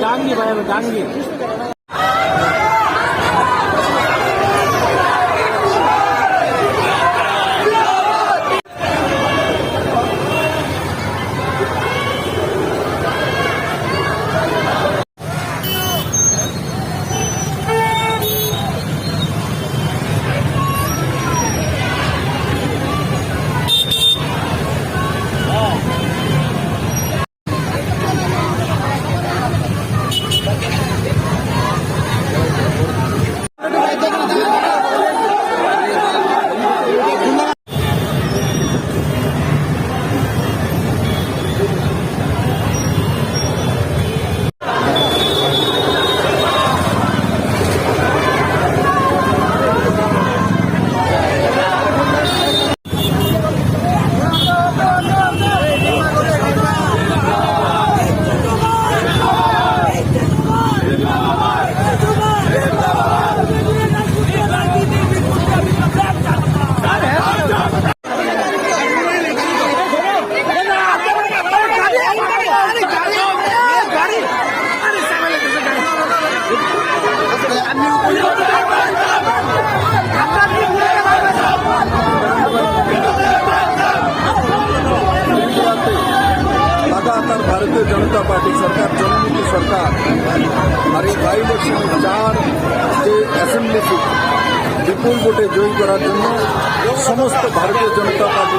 ডাঙ্গি ভাই, আমি ডাঙ্গি। भारतीय जनता पार्टी सरकार जनमुखी सरकार और ये बाई इलेक्शन 4 असेंबली सीट विपुल भोटे जयी करार समस्त भारतीय जनता पार्टी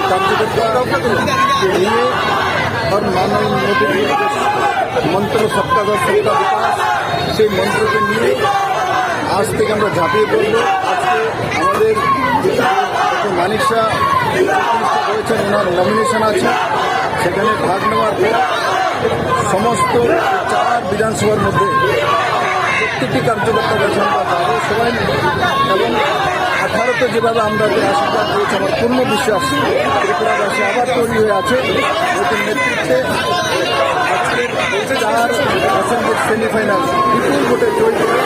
कार्यकर्ता लिए और माननीय मोदी मंत्र सबका साथ सबका विकास से मंत्र के लिए आज থেকে আমরা ঝাঁপিয়ে পড়ব। আজকে আমাদের মানিক শাহ রয়েছেন, ওনার নমিনেশন আছে, সেখানে ভাগ নেওয়ার পর সমস্ত 4 বিধানসভার মধ্যে প্রত্যেকটি কার্যকর্তার কাছে আমরা যাবো সবাই এবং 18তে যেভাবে আমরা আশীর্বাদ দিয়েছি আমার পূর্ণ বিশ্বাস ত্রিপুরাবাসী আবার তৈরি হয়ে আছে নতুন নেতৃত্বে। আজকের 4 অ্যাসেম্বলির সেমিফাইনাল বিপুল ভোটে জয়ী করে